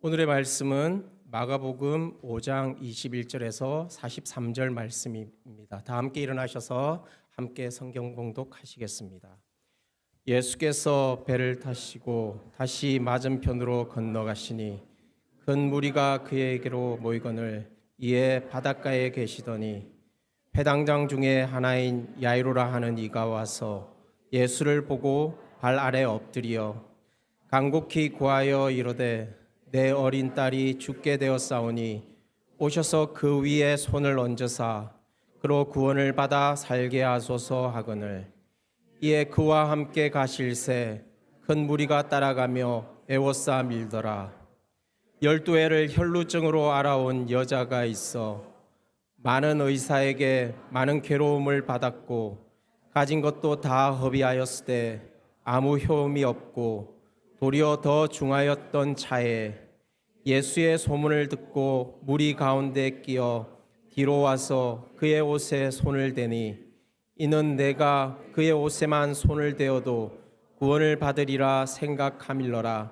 오늘의 말씀은 마가복음 5장 21절에서 43절 말씀입니다. 다 함께 일어나셔서 함께 성경 봉독하시겠습니다. 예수께서 배를 타시고 다시 맞은편으로 건너가시니 큰 무리가 그에게로 모이거늘 이에 바닷가에 계시더니 회당장 중에 하나인 야이로라 하는 이가 와서 예수를 보고 발 아래 엎드리어 간곡히 구하여 이르되 내 어린 딸이 죽게 되었사오니 오셔서 그 위에 손을 얹으사 그로 구원을 받아 살게 하소서 하거늘 이에 그와 함께 가실새 큰 무리가 따라가며 애워싸 밀더라. 12해를 혈루증으로 알아온 여자가 있어 많은 의사에게 많은 괴로움을 받았고 가진 것도 다 허비하였으되 아무 효험이 없고 도리어 더 중하였던 차에 예수의 소문을 듣고 무리 가운데 끼어 뒤로 와서 그의 옷에 손을 대니 이는 내가 그의 옷에만 손을 대어도 구원을 받으리라 생각함일러라.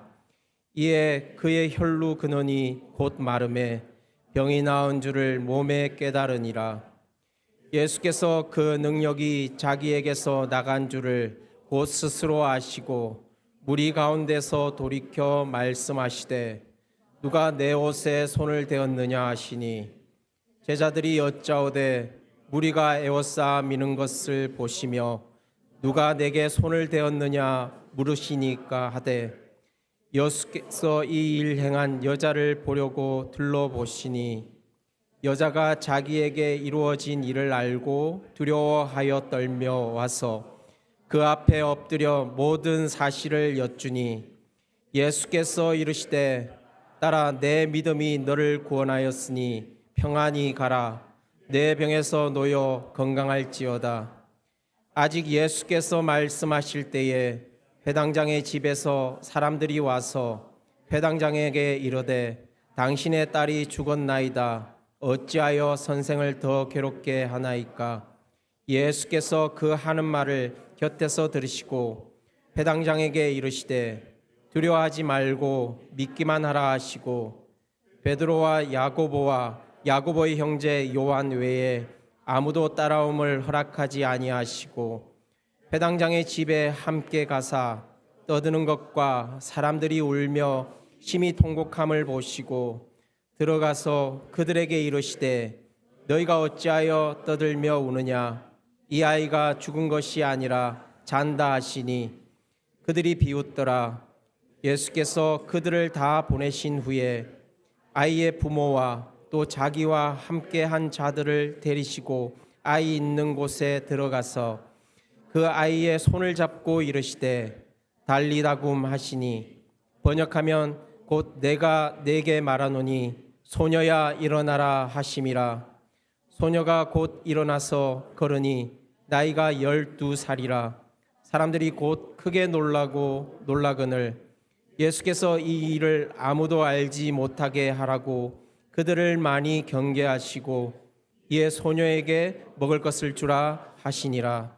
이에 그의 혈루 근원이 곧 마름에 병이 나은 줄을 몸에 깨달으니라. 예수께서 그 능력이 자기에게서 나간 줄을 곧 스스로 아시고 무리 가운데서 돌이켜 말씀하시되 누가 내 옷에 손을 대었느냐 하시니 제자들이 여짜오되 무리가 에워싸 미는 것을 보시며 누가 내게 손을 대었느냐 물으시니까 하되 예수께서 이 일 행한 여자를 보려고 둘러보시니 여자가 자기에게 이루어진 일을 알고 두려워하여 떨며 와서 그 앞에 엎드려 모든 사실을 여쭈니 예수께서 이르시되 딸아 내 믿음이 너를 구원하였으니 평안히 가라. 내 병에서 놓여 건강할지어다. 아직 예수께서 말씀하실 때에 회당장의 집에서 사람들이 와서 회당장에게 이르되 당신의 딸이 죽었나이다. 어찌하여 선생을 더 괴롭게 하나이까? 예수께서 그 하는 말을 곁에서 들으시고 회당장에게 이르시되 두려워하지 말고 믿기만 하라 하시고 베드로와 야고보의 형제 요한 외에 아무도 따라옴을 허락하지 아니하시고 회당장의 집에 함께 가사 떠드는 것과 사람들이 울며 심히 통곡함을 보시고 들어가서 그들에게 이르시되 너희가 어찌하여 떠들며 우느냐? 이 아이가 죽은 것이 아니라 잔다 하시니 그들이 비웃더라. 예수께서 그들을 다 보내신 후에 아이의 부모와 또 자기와 함께 한 자들을 데리시고 아이 있는 곳에 들어가서 그 아이의 손을 잡고 이르시되 달리다굼 하시니 번역하면 곧 내가 네게 말하노니 소녀야 일어나라 하심이라. 소녀가 곧 일어나서 걸으니 나이가 12살이라. 사람들이 곧 크게 놀라거늘 예수께서 이 일을 아무도 알지 못하게 하라고 그들을 많이 경계하시고 이에 소녀에게 먹을 것을 주라 하시니라.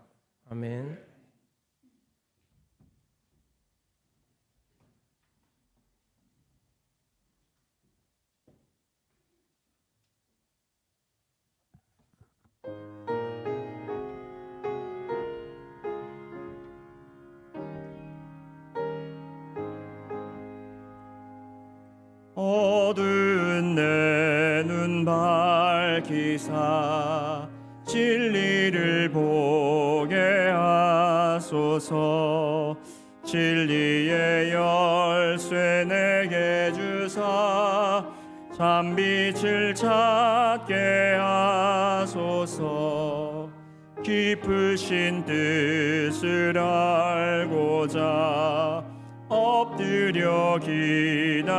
아멘. 어두운 내 눈 밝히사 진리를 보게 하소서. 진리의 열쇠 내게 주사 참빛을 찾게 하소서. 깊으신 뜻을 알고자 엎드려 기다리오니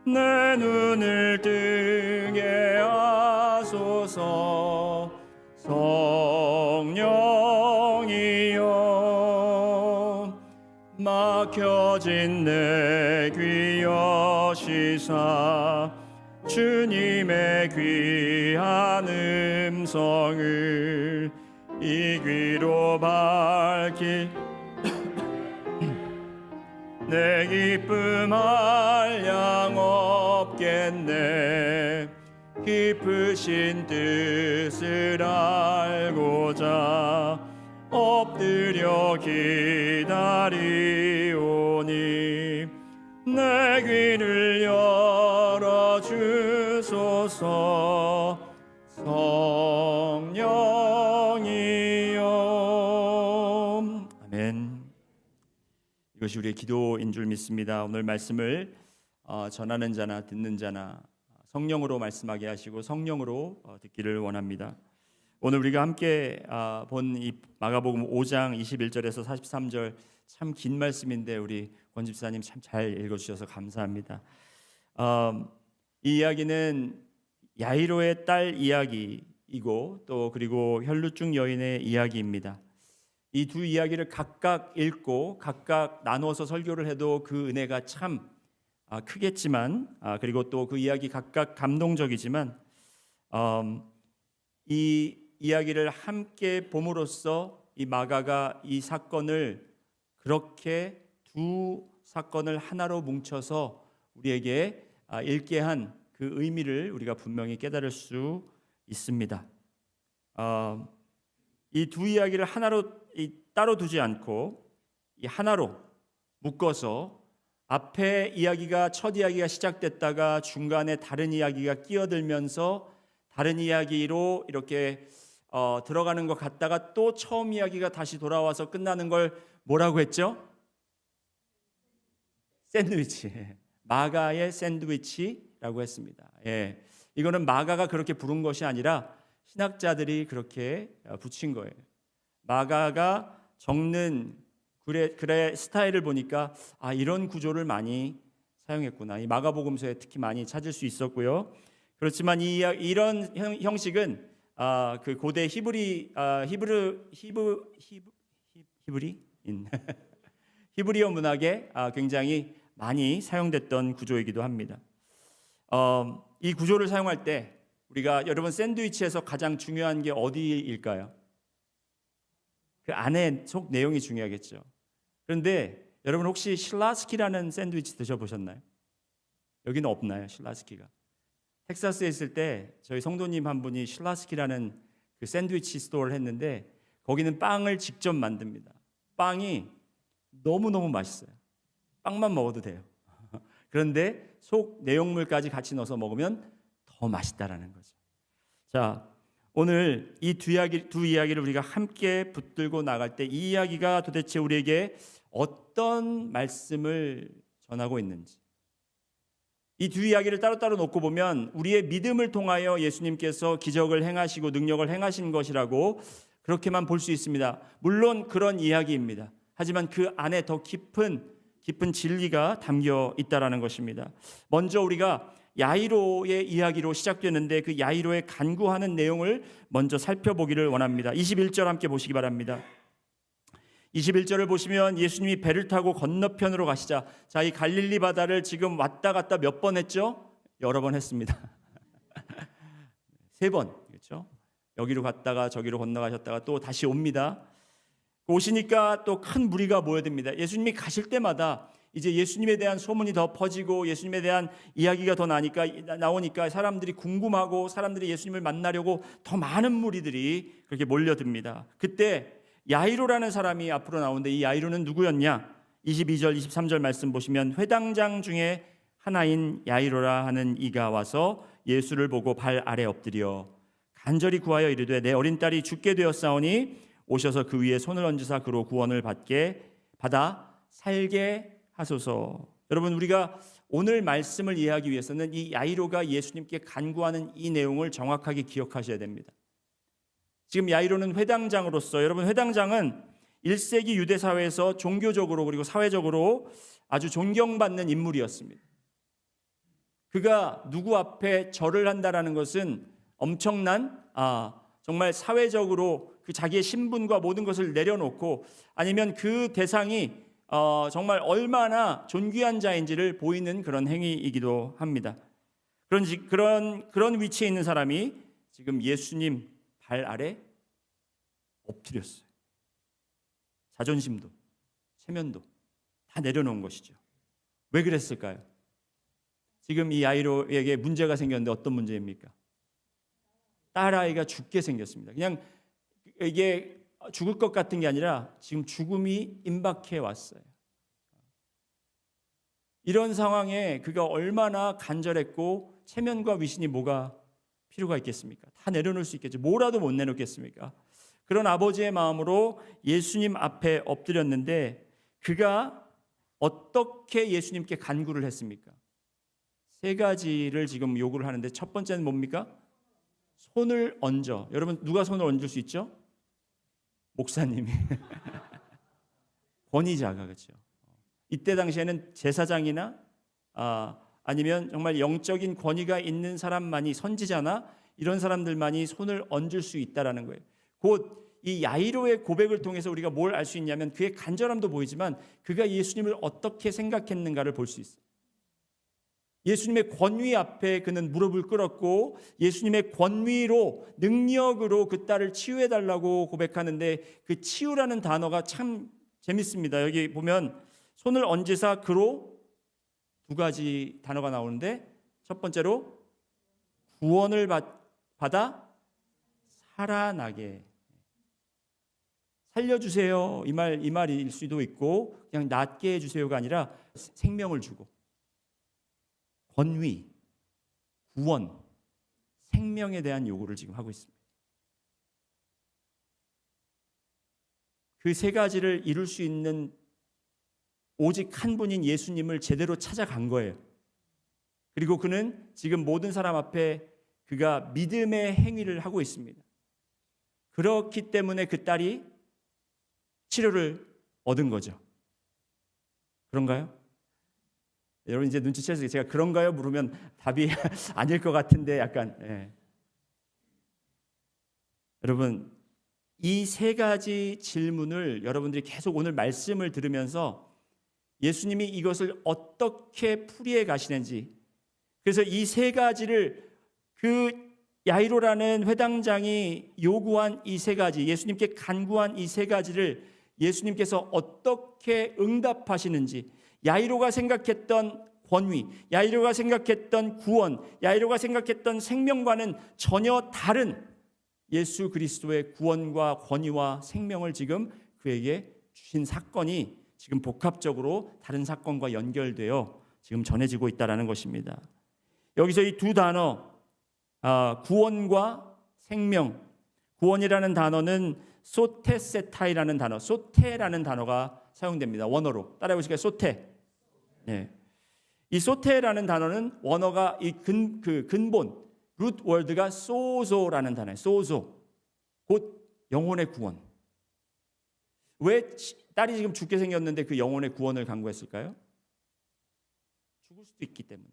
내 눈을 뜨게 하소서. 성령이여 막혀진 내 귀 여시사 주님의 귀한 음성을 이 귀로 밝히 내 기쁨 한량 없겠네. 깊으신 뜻을 알고자 엎드려 기다리오니 내 귀를 열어주소서. 성령이여. 아멘. 이것이 우리의 기도인 줄 믿습니다. 오늘 말씀을 전하는 자나 듣는 자나 성령으로 말씀하게 하시고 성령으로 듣기를 원합니다. 오늘 우리가 함께 본 이 마가복음 5장 21절에서 43절 참 긴 말씀인데 우리 권 집사님 참 잘 읽어주셔서 감사합니다. 이 이야기는 야이로의 딸 이야기이고 또 그리고 혈루증 여인의 이야기입니다. 이 두 이야기를 각각 읽고 각각 나누어서 설교를 해도 그 은혜가 참 크겠지만 그리고 또 그 이야기 각각 감동적이지만 이 이야기를 함께 봄으로써 이 마가가 이 사건을 그렇게 두 사건을 하나로 뭉쳐서 우리에게 읽게 한 그 의미를 우리가 분명히 깨달을 수 있습니다. 이 두 이야기를 하나로 따로 두지 않고 이 하나로 묶어서 앞에 이야기가 첫 이야기가 시작됐다가 중간에 다른 이야기가 끼어들면서 다른 이야기로 이렇게 들어가는 것 같다가 또 처음 이야기가 다시 돌아와서 끝나는 걸 뭐라고 했죠? 샌드위치. 마가의 샌드위치라고 했습니다. 예. 이거는 마가가 그렇게 부른 것이 아니라 신학자들이 그렇게 붙인 거예요. 마가가 적는 글의 스타일을 보니까 이런 구조를 많이 사용했구나. 이 마가복음서에 특히 많이 찾을 수 있었고요. 그렇지만 이런 형식은 그 고대 히브리어 문학에 굉장히 많이 사용됐던 구조이기도 합니다. 이 구조를 사용할 때 우리가 여러분 샌드위치에서 가장 중요한 게 어디일까요? 그 안에 속 내용이 중요하겠죠. 그런데 여러분 혹시 실라스키라는 샌드위치 드셔보셨나요? 여기는 없나요? 실라스키가. 텍사스에 있을 때 저희 성도님 한 분이 실라스키라는 그 샌드위치 스토어를 했는데 거기는 빵을 직접 만듭니다. 빵이 너무너무 맛있어요. 빵만 먹어도 돼요. 그런데 속 내용물까지 같이 넣어서 먹으면 더 맛있다라는 거죠. 자, 오늘 이 두 이야기를 우리가 함께 붙들고 나갈 때 이 이야기가 도대체 우리에게 어떤 말씀을 전하고 있는지, 이 두 이야기를 따로따로 놓고 보면 우리의 믿음을 통하여 예수님께서 기적을 행하시고 능력을 행하신 것이라고 그렇게만 볼 수 있습니다. 물론 그런 이야기입니다. 하지만 그 안에 더 깊은 진리가 담겨 있다라는 것입니다. 먼저 우리가 야이로의 이야기로 시작되는데 그 야이로의 간구하는 내용을 먼저 살펴보기를 원합니다. 21절 함께 보시기 바랍니다. 21절을 보시면 예수님이 배를 타고 건너편으로 가시자, 자, 이 갈릴리 바다를 지금 왔다 갔다 몇 번 했죠? 여러 번 했습니다. 3번, 그렇죠? 여기로 갔다가 저기로 건너가셨다가 또 다시 옵니다. 오시니까 또 큰 무리가 모여듭니다. 예수님이 가실 때마다 이제 예수님에 대한 소문이 더 퍼지고 예수님에 대한 이야기가 더 나오니까 사람들이 궁금하고 사람들이 예수님을 만나려고 더 많은 무리들이 그렇게 몰려듭니다. 그때 야이로라는 사람이 앞으로 나오는데 이 야이로는 누구였냐? 22절 23절 말씀 보시면 회당장 중에 하나인 야이로라 하는 이가 와서 예수를 보고 발 아래 엎드려 간절히 구하여 이르되 내 어린 딸이 죽게 되었사오니 오셔서 그 위에 손을 얹으사 그로 구원을 받아 살게 하소서. 여러분, 우리가 오늘 말씀을 이해하기 위해서는 이 야이로가 예수님께 간구하는 이 내용을 정확하게 기억하셔야 됩니다. 지금 야이로는 회당장으로서, 여러분 회당장은 1세기 유대 사회에서 종교적으로 그리고 사회적으로 아주 존경받는 인물이었습니다. 그가 누구 앞에 절을 한다라는 것은 엄청난 정말 사회적으로 그 자기의 신분과 모든 것을 내려놓고 아니면 그 대상이 정말 얼마나 존귀한 자인지를 보이는 그런 행위이기도 합니다. 그런 위치에 있는 사람이 지금 예수님 발 아래 엎드렸어요. 자존심도 체면도 다 내려놓은 것이죠. 왜 그랬을까요? 지금 이 야이로에게 문제가 생겼는데 어떤 문제입니까? 딸아이가 죽게 생겼습니다. 그냥 이게 죽을 것 같은 게 아니라 지금 죽음이 임박해 왔어요. 이런 상황에 그가 얼마나 간절했고 체면과 위신이 뭐가 필요가 있겠습니까? 다 내려놓을 수 있겠죠. 뭐라도 못 내놓겠습니까? 그런 아버지의 마음으로 예수님 앞에 엎드렸는데 그가 어떻게 예수님께 간구를 했습니까? 세 가지를 지금 요구를 하는데 첫 번째는 뭡니까? 손을 얹어. 여러분 누가 손을 얹을 수 있죠? 목사님이. 권위자가 그렇죠. 이때 당시에는 제사장이나 아니면 정말 영적인 권위가 있는 사람만이 선지자나 이런 사람들만이 손을 얹을 수 있다라는 거예요. 곧 이 야이로의 고백을 통해서 우리가 뭘 알 수 있냐면 그의 간절함도 보이지만 그가 예수님을 어떻게 생각했는가를 볼 수 있어요. 예수님의 권위 앞에 그는 무릎을 꿇었고 예수님의 권위로 능력으로 그 딸을 치유해달라고 고백하는데 그 치유라는 단어가 참 재밌습니다. 여기 보면 손을 얹으사 그로 두 가지 단어가 나오는데 첫 번째로 구원을 받아 살아나게 살려주세요 이 말일 수도 있고 그냥 낫게 해주세요가 아니라 생명을 주고 권위, 구원, 생명에 대한 요구를 지금 하고 있습니다. 그 세 가지를 이룰 수 있는 오직 한 분인 예수님을 제대로 찾아간 거예요. 그리고 그는 지금 모든 사람 앞에 그가 믿음의 행위를 하고 있습니다. 그렇기 때문에 그 딸이 치료를 얻은 거죠. 그런가요? 여러분 이제 눈치채서 제가 그런가요? 물으면 답이 아닐 것 같은데 약간 여러분 이 세 가지 질문을 여러분들이 계속 오늘 말씀을 들으면서 예수님이 이것을 어떻게 풀이해 가시는지 그래서 이 세 가지를 그 야이로라는 회당장이 요구한 이 세 가지 예수님께 간구한 이 세 가지를 예수님께서 어떻게 응답하시는지 야이로가 생각했던 권위, 야이로가 생각했던 구원, 야이로가 생각했던 생명과는 전혀 다른 예수 그리스도의 구원과 권위와 생명을 지금 그에게 주신 사건이 지금 복합적으로 다른 사건과 연결되어 지금 전해지고 있다는 것입니다. 여기서 이 두 단어 구원과 생명, 구원이라는 단어는 소테세타이라는 단어, 소테라는 단어가 사용됩니다. 원어로 따라해 보실까요? 소테. 네. 이 소테라는 단어는 원어가 이 근본 루트 월드가 소조라는 단어예요. 소조. 곧 영혼의 구원. 왜 딸이 지금 죽게 생겼는데 그 영혼의 구원을 간구했을까요? 죽을 수도 있기 때문에.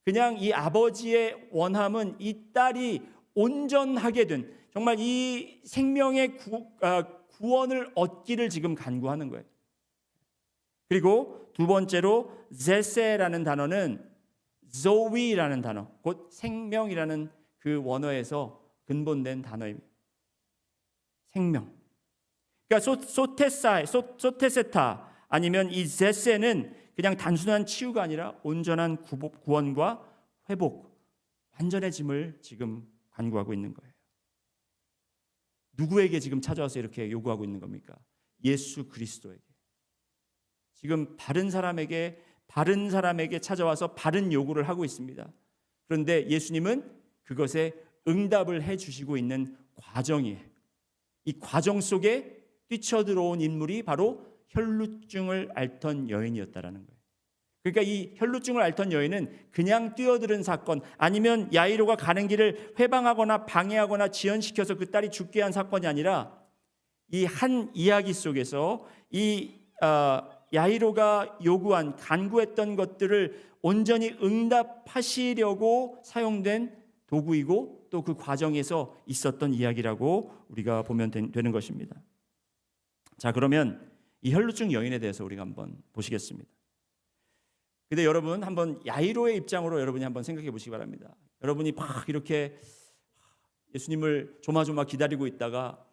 그냥 이 아버지의 원함은 이 딸이 온전하게 된 정말 이 생명의 구원을 얻기를 지금 간구하는 거예요. 그리고 두 번째로 제세라는 단어는 조위라는 단어, 곧 생명이라는 그 원어에서 근본된 단어입니다. 생명. 그러니까 소테세타 아니면 이 제세는 그냥 단순한 치유가 아니라 온전한 구원과 회복, 완전해짐을 지금 간구하고 있는 거예요. 누구에게 지금 찾아와서 이렇게 요구하고 있는 겁니까? 예수 그리스도에게. 지금 바른 사람에게 찾아와서 바른 요구를 하고 있습니다. 그런데 예수님은 그것에 응답을 해주시고 있는 과정이에요. 이 과정 속에 뛰쳐들어온 인물이 바로 혈루증을 앓던 여인이었다라는 거예요. 그러니까 이 혈루증을 앓던 여인은 그냥 뛰어드는 사건 아니면 야이로가 가는 길을 회방하거나 방해하거나 지연시켜서 그 딸이 죽게 한 사건이 아니라 이 한 이야기 속에서 이 야이로가 요구한 간구했던 것들을 온전히 응답하시려고 사용된 도구이고 또 그 과정에서 있었던 이야기라고 우리가 보면 되는 것입니다. 자, 그러면 이 혈루증 여인에 대해서 우리가 한번 보시겠습니다. 근데 여러분 한번 야이로의 입장으로 여러분이 한번 생각해 보시기 바랍니다. 여러분이 막 이렇게 예수님을 조마조마 기다리고 있다가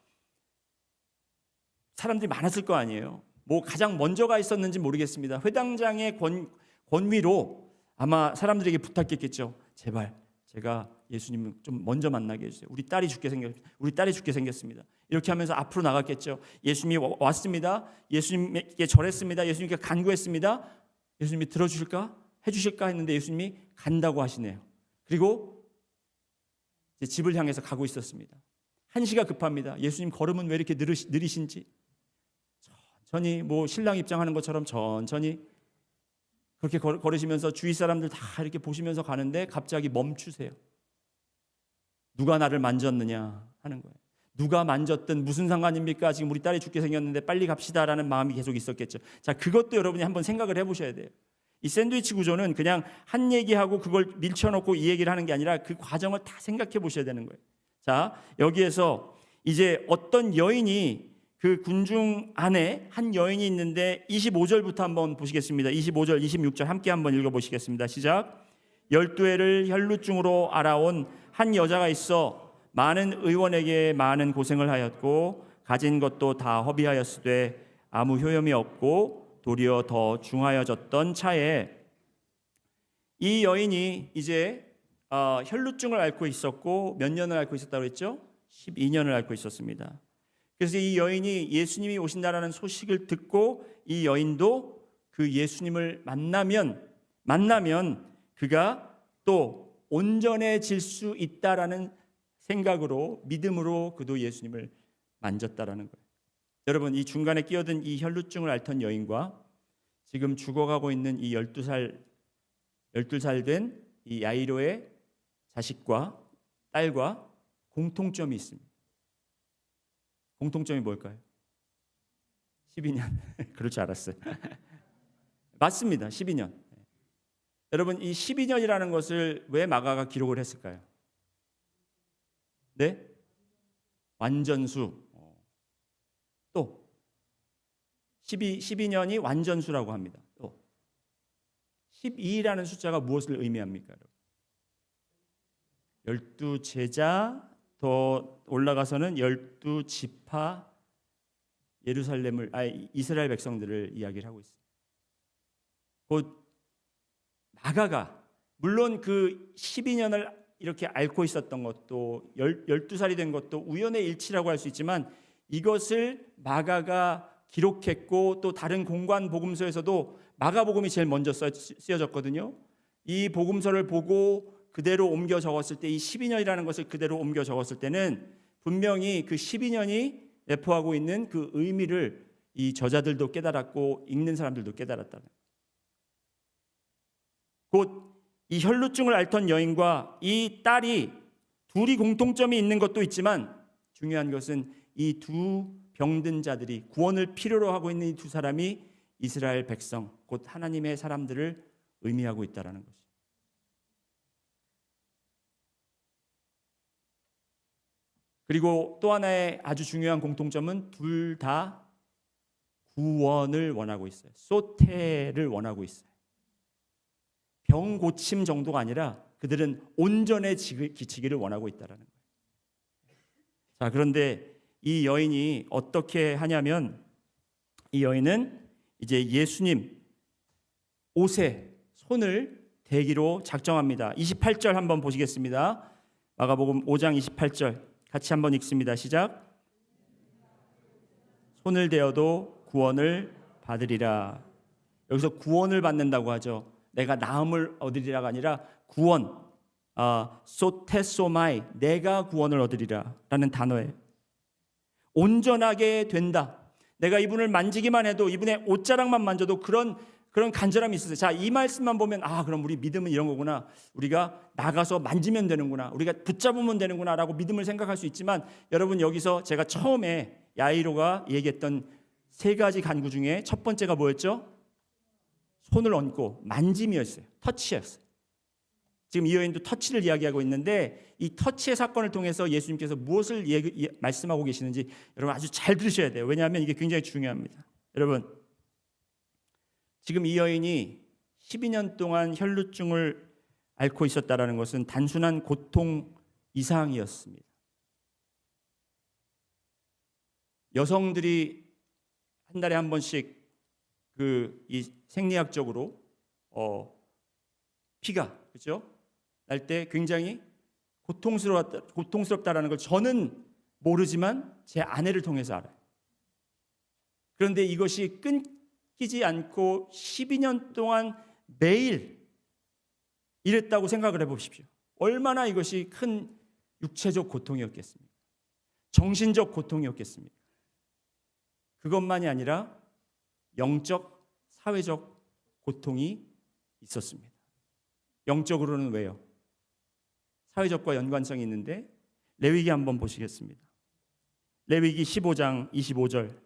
사람들이 많았을 거 아니에요. 뭐 가장 먼저가 있었는지 모르겠습니다. 회당장의 권위로 아마 사람들에게 부탁했겠죠. 제발 제가 예수님을 좀 먼저 만나게 해주세요. 우리 딸이 죽게 생겼습니다. 이렇게 하면서 앞으로 나갔겠죠. 예수님이 왔습니다. 예수님께 절했습니다. 예수님께 간구했습니다. 예수님이 들어주실까? 해주실까? 했는데 예수님이 간다고 하시네요. 그리고 이제 집을 향해서 가고 있었습니다. 한시가 급합니다. 예수님 걸음은 왜 이렇게 느리신지, 천천히 뭐 신랑 입장하는 것처럼 천천히 그렇게 걸으시면서 주위 사람들 다 이렇게 보시면서 가는데 갑자기 멈추세요. 누가 나를 만졌느냐 하는 거예요. 누가 만졌든 무슨 상관입니까? 지금 우리 딸이 죽게 생겼는데 빨리 갑시다라는 마음이 계속 있었겠죠. 자, 그것도 여러분이 한번 생각을 해보셔야 돼요. 이 샌드위치 구조는 그냥 한 얘기하고 그걸 밀쳐놓고 이 얘기를 하는 게 아니라 그 과정을 다 생각해 보셔야 되는 거예요. 자, 여기에서 이제 어떤 여인이 그 군중 안에 한 여인이 있는데 25절부터 한번 보시겠습니다. 25절, 26절 함께 한번 읽어보시겠습니다. 시작. 12해를 혈루증으로 알아온 한 여자가 있어 많은 의원에게 많은 고생을 하였고 가진 것도 다 허비하였으되 아무 효험이 없고 도리어 더 중하여졌던 차에 이 여인이 이제 혈루증을 앓고 있었고 몇 년을 앓고 있었다고 했죠? 12년을 앓고 있었습니다. 그래서 이 여인이 예수님이 오신다라는 소식을 듣고 이 여인도 그 예수님을 만나면 그가 또 온전해질 수 있다라는 생각으로 믿음으로 그도 예수님을 만졌다라는 거예요. 여러분, 이 중간에 끼어든 이 혈루증을 앓던 여인과 지금 죽어가고 있는 이 12살 된 이 야이로의 자식과 딸과 공통점이 있습니다. 공통점이 뭘까요? 12년. 그럴 줄 알았어요. 맞습니다. 12년. 여러분, 이 12년이라는 것을 왜 마가가 기록을 했을까요? 네? 완전수. 또 12년이 완전수라고 합니다. 또 12라는 숫자가 무엇을 의미합니까? 12제자 더 올라가서는 12지파 이스라엘 백성들을 이야기를 하고 있어요. 곧 마가가 물론 그 12년을 이렇게 앓고 있었던 것도 12살이 된 것도 우연의 일치라고 할 수 있지만 이것을 마가가 기록했고 또 다른 공관 복음서에서도 마가복음이 제일 먼저 쓰여졌거든요. 이 복음서를 보고 그대로 옮겨 적었을 때 이 12년이라는 것을 그대로 옮겨 적었을 때는 분명히 그 12년이 내포하고 있는 그 의미를 이 저자들도 깨달았고 읽는 사람들도 깨달았다는 거예요. 곧 이 혈루증을 앓던 여인과 이 딸이 둘이 공통점이 있는 것도 있지만 중요한 것은 이 두 병든 자들이 구원을 필요로 하고 있는 이 두 사람이 이스라엘 백성 곧 하나님의 사람들을 의미하고 있다는 것이죠. 그리고 또 하나의 아주 중요한 공통점은 둘 다 구원을 원하고 있어요. 소테를 원하고 있어요. 병 고침 정도가 아니라 그들은 온전해지기를 원하고 있다는 거예요. 자, 그런데 이 여인이 어떻게 하냐면 이 여인은 이제 예수님 옷에 손을 대기로 작정합니다. 28절 한번 보시겠습니다. 마가복음 5장 28절 같이 한번 읽습니다. 시작. 손을 대어도 구원을 받으리라. 여기서 구원을 받는다고 하죠. 내가 나음을 얻으리라가 아니라 구원, 소테소마이, 내가 구원을 얻으리라 라는 단어예요. 온전하게 된다. 내가 이분을 만지기만 해도 이분의 옷자락만 만져도 그런 간절함이 있었어요. 자, 이 말씀만 보면 그럼 우리 믿음은 이런 거구나. 우리가 나가서 만지면 되는구나. 우리가 붙잡으면 되는구나 라고 믿음을 생각할 수 있지만 여러분, 여기서 제가 처음에 야이로가 얘기했던 세 가지 간구 중에 첫 번째가 뭐였죠? 손을 얹고 만짐이었어요. 터치였어요. 지금 이 여인도 터치를 이야기하고 있는데 이 터치의 사건을 통해서 예수님께서 무엇을 말씀하고 계시는지 여러분 아주 잘 들으셔야 돼요. 왜냐하면 이게 굉장히 중요합니다. 여러분, 지금 이 여인이 12년 동안 혈루증을 앓고 있었다는 것은 단순한 고통 이상이었습니다. 여성들이 한 달에 한 번씩 이 생리학적으로 피가 그렇죠? 날 때 굉장히 고통스럽다라는 걸 저는 모르지만 제 아내를 통해서 알아요. 그런데 이것이 끊기지 않고 12년 동안 매일 이랬다고 생각을 해보십시오. 얼마나 이것이 큰 육체적 고통이었겠습니까? 정신적 고통이었겠습니까? 그것만이 아니라 영적, 사회적 고통이 있었습니다. 영적으로는 왜요? 사회적과 연관성이 있는데 레위기 한번 보시겠습니다. 레위기 15장 25절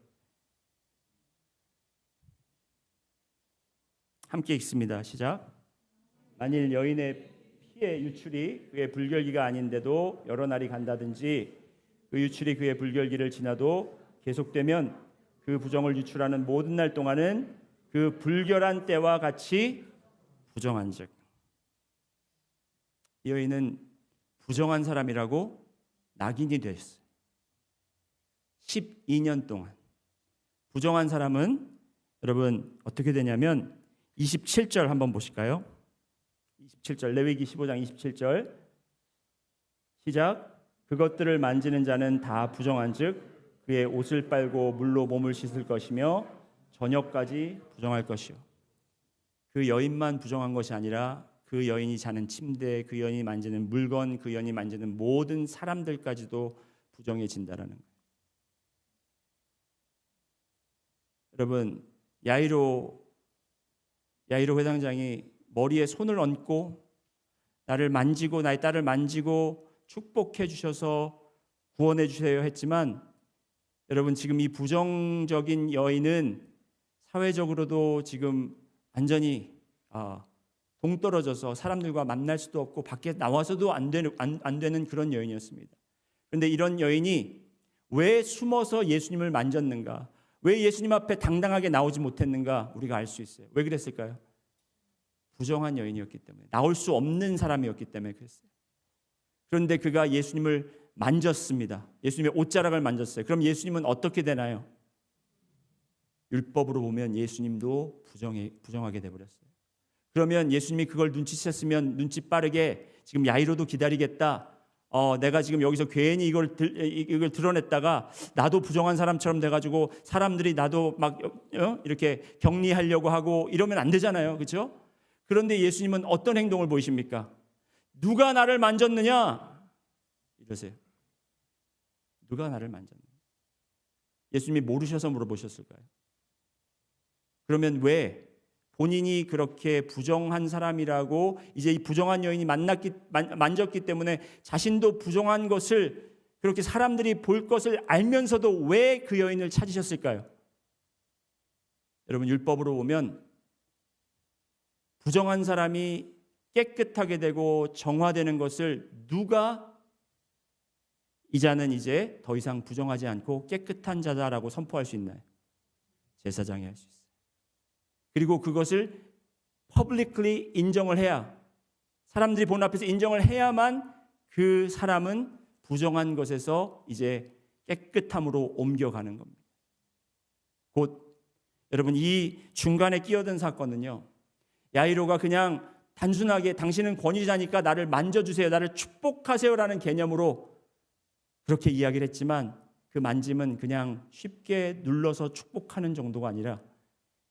함께 읽습니다. 시작. 만일 여인의 피의 유출이 그의 불결기가 아닌데도 여러 날이 간다든지 그 유출이 그의 불결기를 지나도 계속되면 그 부정을 유출하는 모든 날 동안은 그 불결한 때와 같이 부정한즉. 이 여인은 부정한 사람이라고 낙인이 됐어요. 12년 동안. 부정한 사람은 여러분 어떻게 되냐면 27절 한번 보실까요? 27절 레위기 15장 27절 시작. 그것들을 만지는 자는 다 부정한즉 그의 옷을 빨고 물로 몸을 씻을 것이며 저녁까지 부정할 것이요. 그 여인만 부정한 것이 아니라 그 여인이 자는 침대, 그 여인이 만지는 물건, 그 여인이 만지는 모든 사람들까지도 부정해진다라는 거예요. 여러분 야이로 회장장이 머리에 손을 얹고 나를 만지고 나의 딸을 만지고 축복해 주셔서 구원해 주세요 했지만 여러분 지금 이 부정적인 여인은 사회적으로도 지금 완전히 동떨어져서 사람들과 만날 수도 없고 밖에 나와서도 안 되는 그런 여인이었습니다. 그런데 이런 여인이 왜 숨어서 예수님을 만졌는가? 왜 예수님 앞에 당당하게 나오지 못했는가? 우리가 알 수 있어요. 왜 그랬을까요? 부정한 여인이었기 때문에, 나올 수 없는 사람이었기 때문에 그랬어요. 그런데 그가 예수님을 만졌습니다. 예수님의 옷자락을 만졌어요. 그럼 예수님은 어떻게 되나요? 율법으로 보면 예수님도 부정하게 돼버렸어요. 그러면 예수님이 그걸 눈치챘으면 눈치 빠르게 지금 야이로도 기다리겠다. 내가 지금 여기서 괜히 이걸 드러냈다가 나도 부정한 사람처럼 돼가지고 사람들이 나도 막 이렇게 격리하려고 하고 이러면 안 되잖아요, 그렇죠? 그런데 예수님은 어떤 행동을 보이십니까? 누가 나를 만졌느냐? 이러세요. 누가 나를 만졌느냐? 예수님이 모르셔서 물어보셨을까요? 그러면 왜 본인이 그렇게 부정한 사람이라고 이제 이 부정한 여인이 만졌기 때문에 자신도 부정한 것을 그렇게 사람들이 볼 것을 알면서도 왜 그 여인을 찾으셨을까요? 여러분 율법으로 보면 부정한 사람이 깨끗하게 되고 정화되는 것을 누가 이 자는 이제 더 이상 부정하지 않고 깨끗한 자다라고 선포할 수 있나요? 제사장이 할 수 있어요. 그리고 그것을 publicly 인정을 해야, 사람들이 보는 앞에서 인정을 해야만 그 사람은 부정한 것에서 이제 깨끗함으로 옮겨가는 겁니다. 곧 여러분 이 중간에 끼어든 사건은요, 야이로가 그냥 단순하게 당신은 권위자니까 나를 만져주세요, 나를 축복하세요라는 개념으로 그렇게 이야기를 했지만 그 만짐은 그냥 쉽게 눌러서 축복하는 정도가 아니라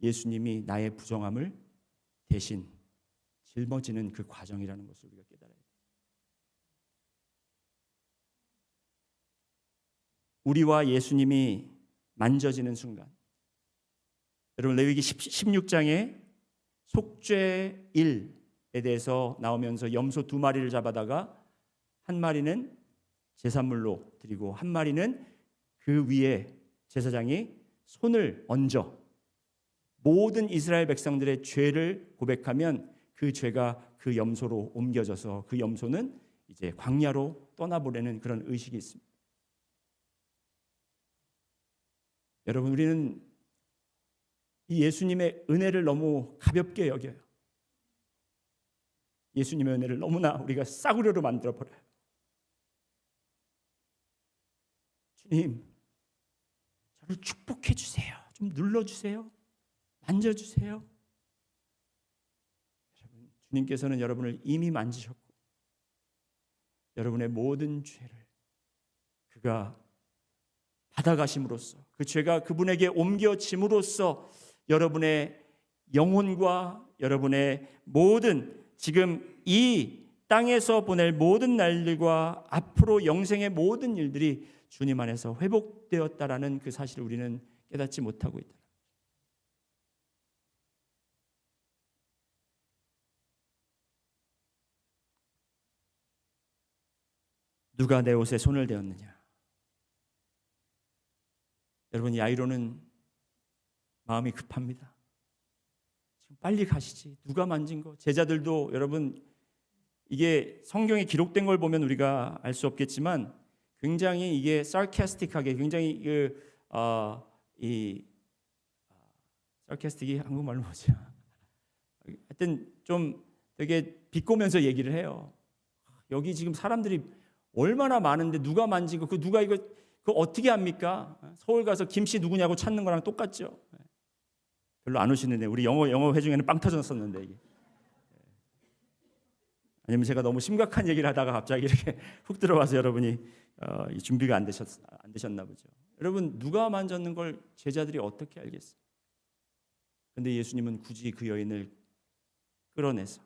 예수님이 나의 부정함을 대신 짊어지는 그 과정이라는 것을 우리가 깨달아야 돼요. 우리와 예수님이 만져지는 순간, 여러분 레위기 16장에 속죄 일에 대해서 나오면서 염소 2마리를 잡아다가 한 마리는 제사물로 드리고 한 마리는 그 위에 제사장이 손을 얹어 모든 이스라엘 백성들의 죄를 고백하면 그 죄가 그 염소로 옮겨져서 그 염소는 이제 광야로 떠나보내는 그런 의식이 있습니다. 여러분 우리는 이 예수님의 은혜를 너무 가볍게 여겨요. 예수님의 은혜를 너무나 우리가 싸구려로 만들어버려요. 주님, 저를 축복해 주세요. 좀 눌러주세요. 만져주세요. 여러분, 주님께서는 여러분을 이미 만지셨고 여러분의 모든 죄를 그가 받아가심으로써 그 죄가 그분에게 옮겨짐으로써 여러분의 영혼과 여러분의 모든 지금 이 땅에서 보낼 모든 날들과 앞으로 영생의 모든 일들이 주님 안에서 회복되었다라는 그 사실을 우리는 깨닫지 못하고 있다. 누가 내 옷에 손을 대었느냐? 여러분, 야이로는 마음이 급합니다. 지금 빨리 가시지. 누가 만진 거? 제자들도 여러분 이게 성경에 기록된 걸 보면 우리가 알 수 없겠지만 굉장히 이게 sarcastic하게 굉장히 sarcastic이 한국말로 뭐죠? 하여튼 좀 되게 비꼬면서 얘기를 해요. 여기 지금 사람들이 얼마나 많은데 누가 만진 거? 그 누가 이거 그거 어떻게 합니까? 서울 가서 김씨 누구냐고 찾는 거랑 똑같죠. 별로 안 오시는데 우리 영어 회중에는 빵 터졌었는데 이게. 아니면 제가 너무 심각한 얘기를 하다가 갑자기 이렇게 훅 들어와서 여러분이 준비가 안 되셨나 보죠. 여러분 누가 만졌는 걸 제자들이 어떻게 알겠어요? 그런데 예수님은 굳이 그 여인을 끌어내서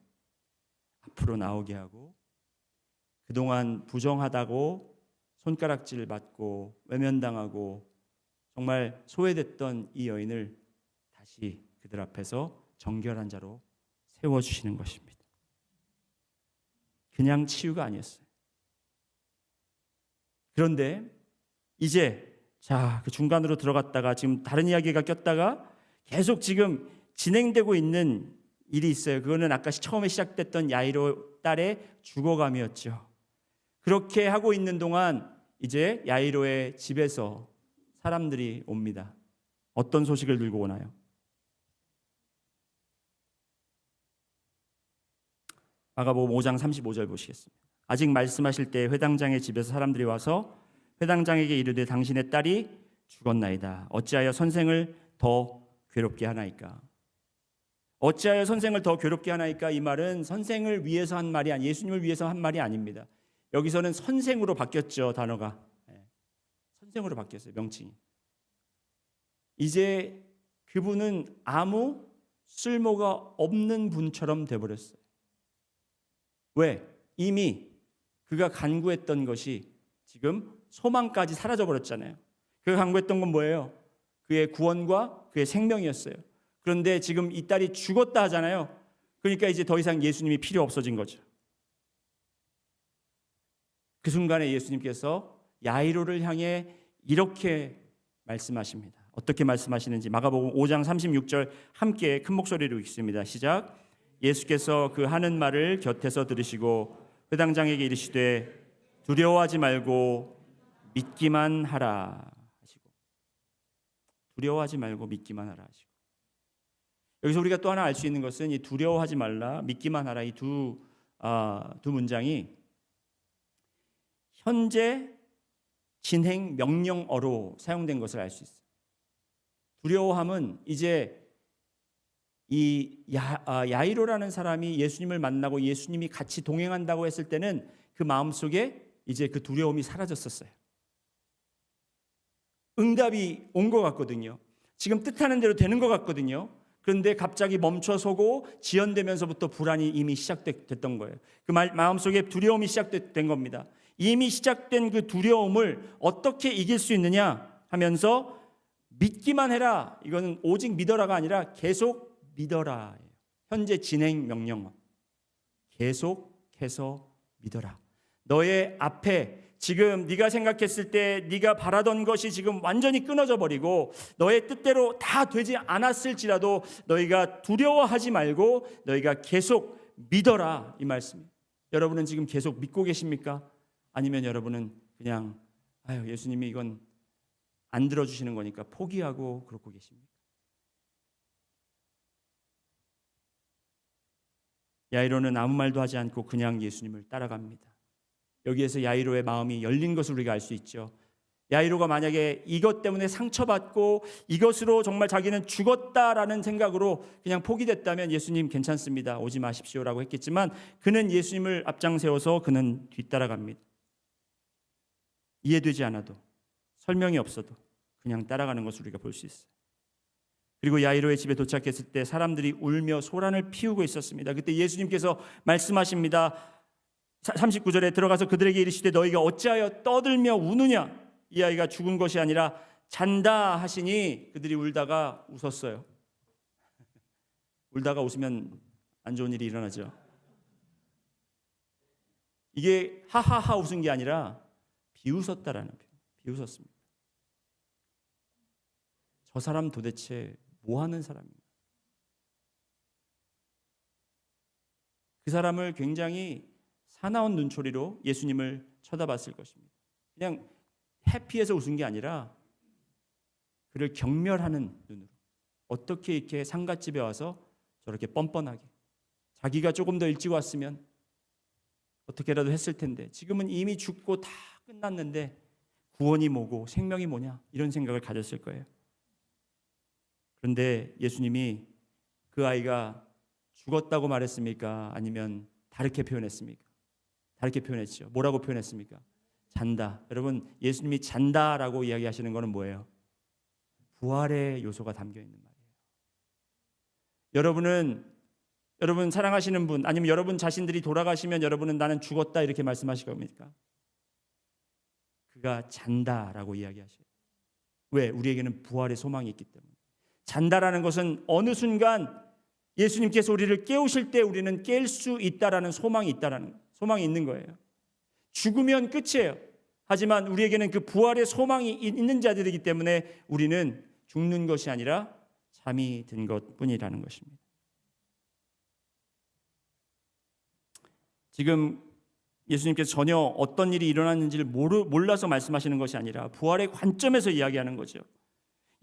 앞으로 나오게 하고 그동안 부정하다고 손가락질을 받고 외면당하고 정말 소외됐던 이 여인을 다시 그들 앞에서 정결한 자로 세워주시는 것입니다. 그냥 치유가 아니었어요. 그런데 이제 그 중간으로 들어갔다가 지금 다른 이야기가 꼈다가 계속 지금 진행되고 있는 일이 있어요. 그거는 아까 처음에 시작됐던 야이로 딸의 죽어감이었죠. 그렇게 하고 있는 동안 이제 야이로의 집에서 사람들이 옵니다. 어떤 소식을 들고 오나요? 마가복음 5장 35절 보시겠습니다. 아직 말씀하실 때 회당장의 집에서 사람들이 와서 회당장에게 이르되 당신의 딸이 죽었나이다. 어찌하여 선생을 더 괴롭게 하나이까? 어찌하여 선생을 더 괴롭게 하나이까? 이 말은 선생을 위해서 한 말이 아니, 예수님을 위해서 한 말이 아닙니다. 여기서는 선생으로 바뀌었죠, 단어가. 선생으로 바뀌었어요, 명칭이. 이제 그분은 아무 쓸모가 없는 분처럼 돼버렸어요. 왜? 이미 그가 간구했던 것이 지금 소망까지 사라져버렸잖아요. 그가 간구했던 건 뭐예요? 그의 구원과 그의 생명이었어요. 그런데 지금 이 딸이 죽었다 하잖아요. 그러니까 이제 더 이상 예수님이 필요 없어진 거죠. 그 순간에 예수님께서 야이로를 향해 이렇게 말씀하십니다. 어떻게 말씀하시는지 마가복음 5장 36절 함께 큰 목소리로 읽습니다. 시작. 예수께서 그 하는 말을 곁에서 들으시고 회당장에게 이르시되 두려워하지 말고 믿기만 하라 하시고, 두려워하지 말고 믿기만 하라 하시고. 여기서 우리가 또 하나 알 수 있는 것은 이 두려워하지 말라, 믿기만 하라, 이 두 문장이 현재 진행 명령어로 사용된 것을 알 수 있어요. 두려워함은 이제 이 야이로라는 사람이 예수님을 만나고 예수님이 같이 동행한다고 했을 때는 그 마음속에 이제 그 두려움이 사라졌었어요. 응답이 온 것 같거든요. 지금 뜻하는 대로 되는 것 같거든요. 그런데 갑자기 멈춰서고 지연되면서부터 불안이 이미 시작됐던 거예요. 그 마음속에 두려움이 시작된 겁니다. 이미 시작된 그 두려움을 어떻게 이길 수 있느냐 하면서 믿기만 해라. 이거는 오직 믿어라가 아니라 계속 믿어라. 현재 진행 명령. 계속해서 믿어라. 너의 앞에 지금 네가 생각했을 때 네가 바라던 것이 지금 완전히 끊어져 버리고 너의 뜻대로 다 되지 않았을지라도 너희가 두려워하지 말고 너희가 계속 믿어라, 이 말씀. 여러분은 지금 계속 믿고 계십니까? 아니면 여러분은 그냥 예수님이 이건 안 들어주시는 거니까 포기하고 그러고 계십니까? 야이로는 아무 말도 하지 않고 그냥 예수님을 따라갑니다. 여기에서 야이로의 마음이 열린 것을 우리가 알 수 있죠. 야이로가 만약에 이것 때문에 상처받고 이것으로 정말 자기는 죽었다라는 생각으로 그냥 포기됐다면 예수님 괜찮습니다, 오지 마십시오라고 했겠지만 그는 예수님을 앞장세워서 그는 뒤따라갑니다. 이해되지 않아도, 설명이 없어도 그냥 따라가는 것을 우리가 볼 수 있어요. 그리고 야이로의 집에 도착했을 때 사람들이 울며 소란을 피우고 있었습니다. 그때 예수님께서 말씀하십니다. 39절에 들어가서 그들에게 이르시되 너희가 어찌하여 떠들며 우느냐, 이 아이가 죽은 것이 아니라 잔다 하시니 그들이 울다가 웃었어요. 울다가 웃으면 안 좋은 일이 일어나죠. 이게 하하하 웃은 게 아니라 비웃었다라는 표현. 비웃었습니다. 저 사람 도대체 뭐 하는 사람인가? 그 사람을 굉장히 사나운 눈초리로 예수님을 쳐다봤을 것입니다. 그냥 해피해서 웃은 게 아니라 그를 경멸하는 눈으로, 어떻게 이렇게 상갓집에 와서 저렇게 뻔뻔하게, 자기가 조금 더 일찍 왔으면 어떻게라도 했을 텐데 지금은 이미 죽고 다 끝났는데 구원이 뭐고 생명이 뭐냐, 이런 생각을 가졌을 거예요. 그런데 예수님이 그 아이가 죽었다고 말했습니까? 아니면 다르게 표현했습니까? 다르게 표현했죠. 뭐라고 표현했습니까? 잔다. 여러분, 예수님이 잔다라고 이야기하시는 것은 뭐예요? 부활의 요소가 담겨 있는 말이에요. 여러분 사랑하시는 분, 아니면 여러분 자신들이 돌아가시면 여러분은 나는 죽었다 이렇게 말씀하실 겁니까? 그가 잔다라고 이야기하셔요. 왜? 우리에게는 부활의 소망이 있기 때문에. 잔다라는 것은 어느 순간 예수님께서 우리를 깨우실 때 우리는 깰 수 있다라는 소망이 있다라는, 소망이 있는 거예요. 죽으면 끝이에요. 하지만 우리에게는 그 부활의 소망이 있는 자들이기 때문에 우리는 죽는 것이 아니라 잠이 든 것뿐이라는 것입니다. 지금 예수님께서 전혀 어떤 일이 일어났는지를 몰라서 말씀하시는 것이 아니라 부활의 관점에서 이야기하는 거죠.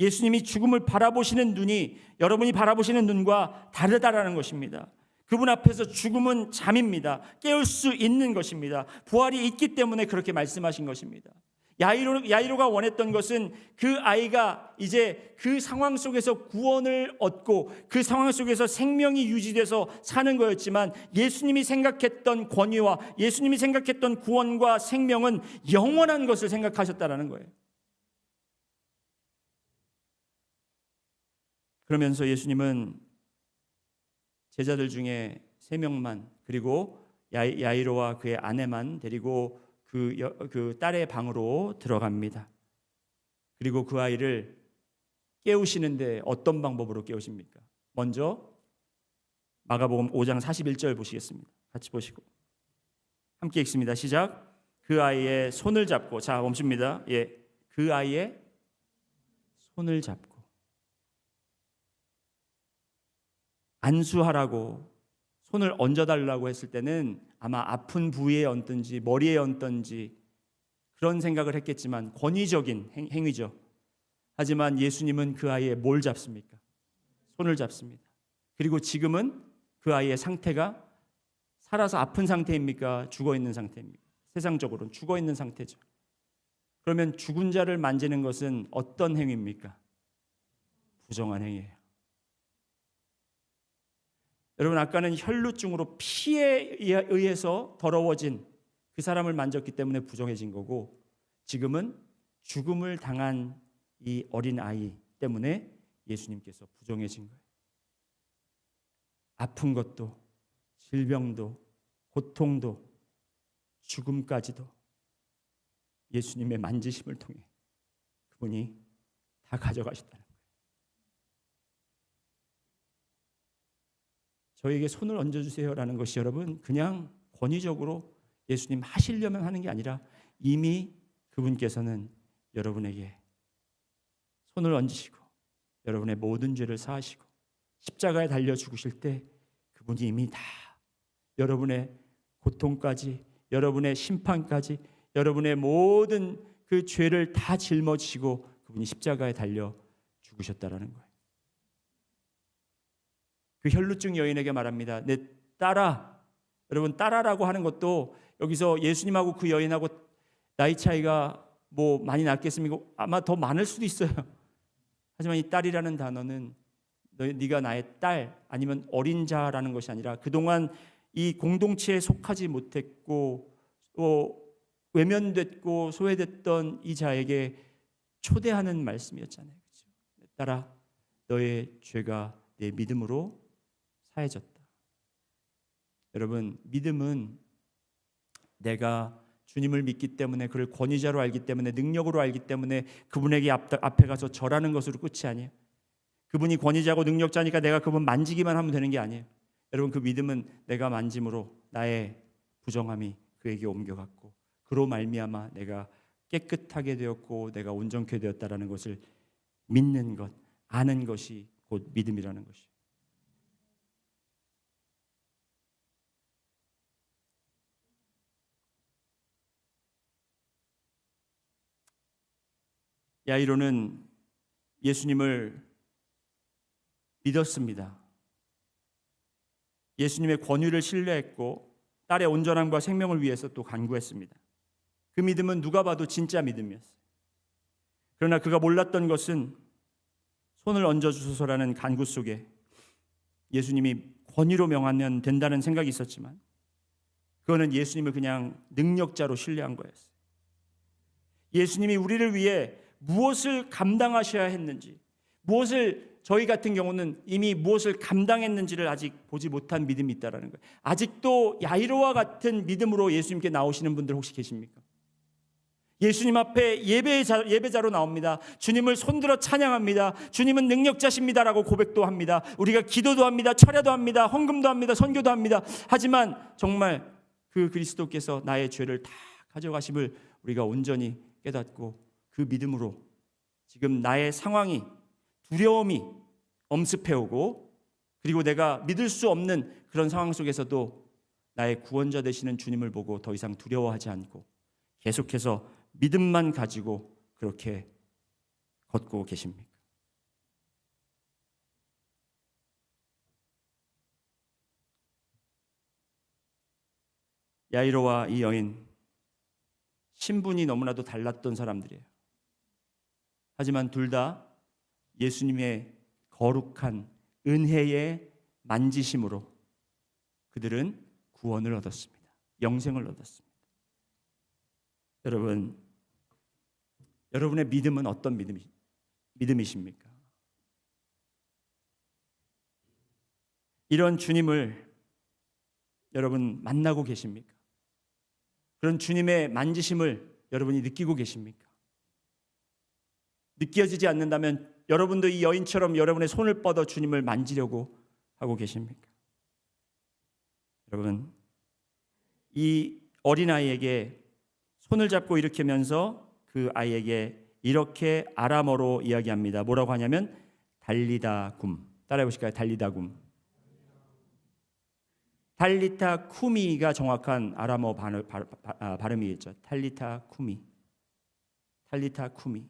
예수님이 죽음을 바라보시는 눈이 여러분이 바라보시는 눈과 다르다라는 것입니다. 그분 앞에서 죽음은 잠입니다. 깨울 수 있는 것입니다. 부활이 있기 때문에 그렇게 말씀하신 것입니다. 야이로가 원했던 것은 그 아이가 이제 그 상황 속에서 구원을 얻고 그 상황 속에서 생명이 유지돼서 사는 거였지만 예수님이 생각했던 권위와 예수님이 생각했던 구원과 생명은 영원한 것을 생각하셨다라는 거예요. 그러면서 예수님은 제자들 중에 3명만, 그리고 야이로와 그의 아내만 데리고 그 딸의 방으로 들어갑니다. 그리고 그 아이를 깨우시는데 어떤 방법으로 깨우십니까? 먼저 마가복음 5장 41절 보시겠습니다. 같이 보시고 함께 읽습니다. 시작. 그 아이의 손을 잡고, 자 멈춥니다. 예, 그 아이의 손을 잡고 안수하라고 손을 얹어달라고 했을 때는 아마 아픈 부위에 얹든지 머리에 얹든지 그런 생각을 했겠지만 권위적인 행위죠. 하지만 예수님은 그 아이의 뭘 잡습니까? 손을 잡습니다. 그리고 지금은 그 아이의 상태가 살아서 아픈 상태입니까? 죽어있는 상태입니까? 세상적으로는 죽어있는 상태죠. 그러면 죽은 자를 만지는 것은 어떤 행위입니까? 부정한 행위예요. 여러분, 아까는 혈루증으로 피에 의해서 더러워진 그 사람을 만졌기 때문에 부정해진 거고, 지금은 죽음을 당한 이 어린 아이 때문에 예수님께서 부정해진 거예요. 아픈 것도, 질병도, 고통도, 죽음까지도 예수님의 만지심을 통해 그분이 다 가져가셨다는 거예요. 저에게 손을 얹어주세요라는 것이 여러분 그냥 권위적으로 예수님 하시려면 하는 게 아니라 이미 그분께서는 여러분에게 손을 얹으시고 여러분의 모든 죄를 사하시고 십자가에 달려 죽으실 때 그분이 이미 다 여러분의 고통까지, 여러분의 심판까지, 여러분의 모든 그 죄를 다 짊어지시고 그분이 십자가에 달려 죽으셨다라는 거예요. 그 혈루증 여인에게 말합니다. 내 딸아. 여러분, 딸아라고 하는 것도 여기서 예수님하고 그 여인하고 나이 차이가 뭐 많이 낳겠습니까? 아마 더 많을 수도 있어요. 하지만 이 딸이라는 단어는 네가 나의 딸 아니면 어린 자라는 것이 아니라 그동안 이 공동체에 속하지 못했고 또 외면됐고 소외됐던 이 자에게 초대하는 말씀이었잖아요. 그렇죠? 내 딸아, 너의 죄가 내 믿음으로 사해졌다. 여러분, 믿음은 내가 주님을 믿기 때문에, 그를 권위자로 알기 때문에, 능력으로 알기 때문에 그분에게 앞에 가서 절하는 것으로 끝이 아니에요. 그분이 권위자고 능력자니까 내가 그분 만지기만 하면 되는 게 아니에요. 여러분, 그 믿음은 내가 만짐으로 나의 부정함이 그에게 옮겨갔고 그로 말미암아 내가 깨끗하게 되었고 내가 온전케 되었다라는 것을 믿는 것, 아는 것이 곧 믿음이라는 것이에요. 야이로는 예수님을 믿었습니다. 예수님의 권위를 신뢰했고 딸의 온전함과 생명을 위해서 또 간구했습니다. 그 믿음은 누가 봐도 진짜 믿음이었어요. 그러나 그가 몰랐던 것은 손을 얹어주소서라는 간구 속에 예수님이 권위로 명하면 된다는 생각이 있었지만 그거는 예수님을 그냥 능력자로 신뢰한 거였어요. 예수님이 우리를 위해 무엇을 감당하셔야 했는지, 무엇을 저희 같은 경우는 이미 무엇을 감당했는지를 아직 보지 못한 믿음이 있다는 거예요. 아직도 야이로와 같은 믿음으로 예수님께 나오시는 분들 혹시 계십니까? 예수님 앞에 예배자로 나옵니다. 주님을 손들어 찬양합니다. 주님은 능력자십니다라고 고백도 합니다. 우리가 기도도 합니다. 철야도 합니다. 헌금도 합니다. 선교도 합니다. 하지만 정말 그 그리스도께서 나의 죄를 다 가져가심을 우리가 온전히 깨닫고 그 믿음으로 지금 나의 상황이 두려움이 엄습해오고 그리고 내가 믿을 수 없는 그런 상황 속에서도 나의 구원자 되시는 주님을 보고 더 이상 두려워하지 않고 계속해서 믿음만 가지고 그렇게 걷고 계십니까? 야이로와 이 여인 신분이 너무나도 달랐던 사람들이에요. 하지만 둘 다 예수님의 거룩한 은혜의 만지심으로 그들은 구원을 얻었습니다. 영생을 얻었습니다. 여러분, 여러분의 믿음은 어떤 믿음이십니까? 이런 주님을 여러분 만나고 계십니까? 그런 주님의 만지심을 여러분이 느끼고 계십니까? 느껴지지 않는다면 여러분도 이 여인처럼 여러분의 손을 뻗어 주님을 만지려고 하고 계십니까? 여러분, 이 어린아이에게 손을 잡고 일으키면서 그 아이에게 이렇게 아람어로 이야기합니다. 뭐라고 하냐면 달리다 굼. 따라해 보실까요? 달리다 굼. 달리타 쿠미가 정확한 아람어 발음이겠죠. 달리타 쿠미. 달리타 쿠미.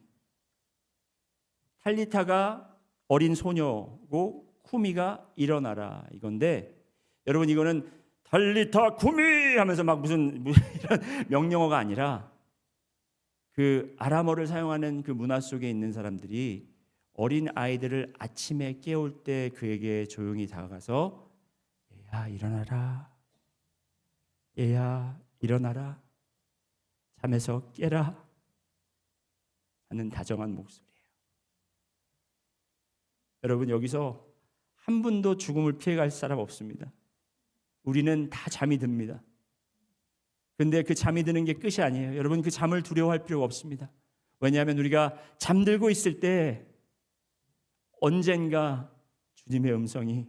탈리타가 어린 소녀고 쿠미가 일어나라 이건데 여러분 이거는 탈리타 쿠미 하면서 막 무슨 이런 명령어가 아니라 그 아람어를 사용하는 그 문화 속에 있는 사람들이 어린 아이들을 아침에 깨울 때 그에게 조용히 다가가서 얘야 일어나라, 얘야 일어나라, 잠에서 깨라 하는 다정한 목소리. 여러분 여기서 한 분도 죽음을 피해갈 사람 없습니다. 우리는 다 잠이 듭니다. 그런데 그 잠이 드는 게 끝이 아니에요. 여러분 그 잠을 두려워할 필요가 없습니다. 왜냐하면 우리가 잠들고 있을 때 언젠가 주님의 음성이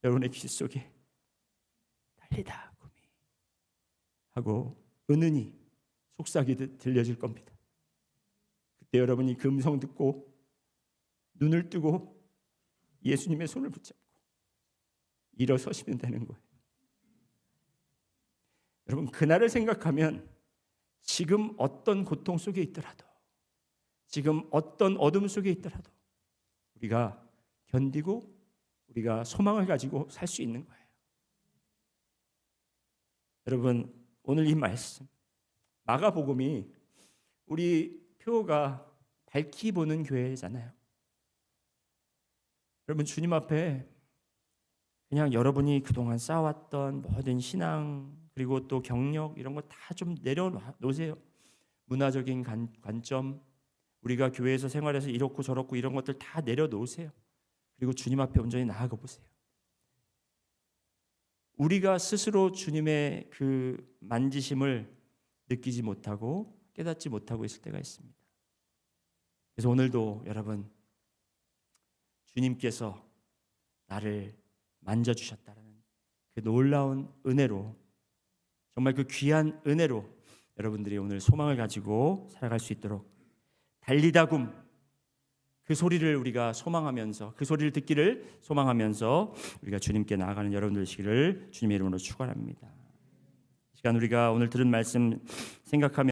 여러분의 귀 속에 달리다 구미 하고 은은히 속삭이듯 들려질 겁니다. 그때 여러분이 그 음성 듣고 눈을 뜨고 예수님의 손을 붙잡고 일어서시면 되는 거예요. 여러분 그날을 생각하면 지금 어떤 고통 속에 있더라도 지금 어떤 어둠 속에 있더라도 우리가 견디고 우리가 소망을 가지고 살 수 있는 거예요. 여러분 오늘 이 말씀 마가복음이 우리 표가 밝히 보는 교회잖아요. 여러분, 주님 앞에 그냥 여러분이 그동안 쌓아왔던 모든 신앙 그리고 또 경력 이런 거 다 좀 내려놓으세요. 문화적인 관점, 우리가 교회에서 생활해서 이렇고 저렇고 이런 것들 다 내려놓으세요. 그리고 주님 앞에 온전히 나아가 보세요. 우리가 스스로 주님의 그 만지심을 느끼지 못하고 깨닫지 못하고 있을 때가 있습니다. 그래서 오늘도 여러분, 주님께서 나를 만져주셨다라는 그 놀라운 은혜로, 정말 그 귀한 은혜로 여러분들이 오늘 소망을 가지고 살아갈 수 있도록 달리다굼 그 소리를 우리가 소망하면서, 그 소리를 듣기를 소망하면서 우리가 주님께 나아가는 여러분들 되시기를 주님의 이름으로 축원합니다. 이 시간 우리가 오늘 들은 말씀 생각하면